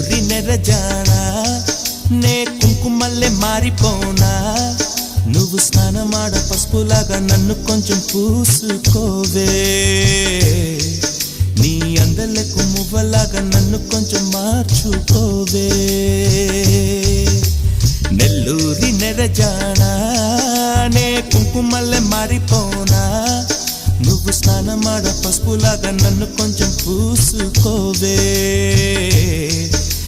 నెల్లూరి నెరజానా నే కుంకుమల్లే మారిపోనా నువ్వు స్నానమాడ పసుపులాగా నన్ను కొంచెం పూసుకోవే నీ అందలకు మువ్వలాగా నన్ను కొంచెం మార్చుకోవే నెల్లూరి నెరజానా నే కుంకుమల్లే మారిపోనా నువ్వు స్నానమాడ పసుపులాగా నన్ను కొంచెం పూసుకోవే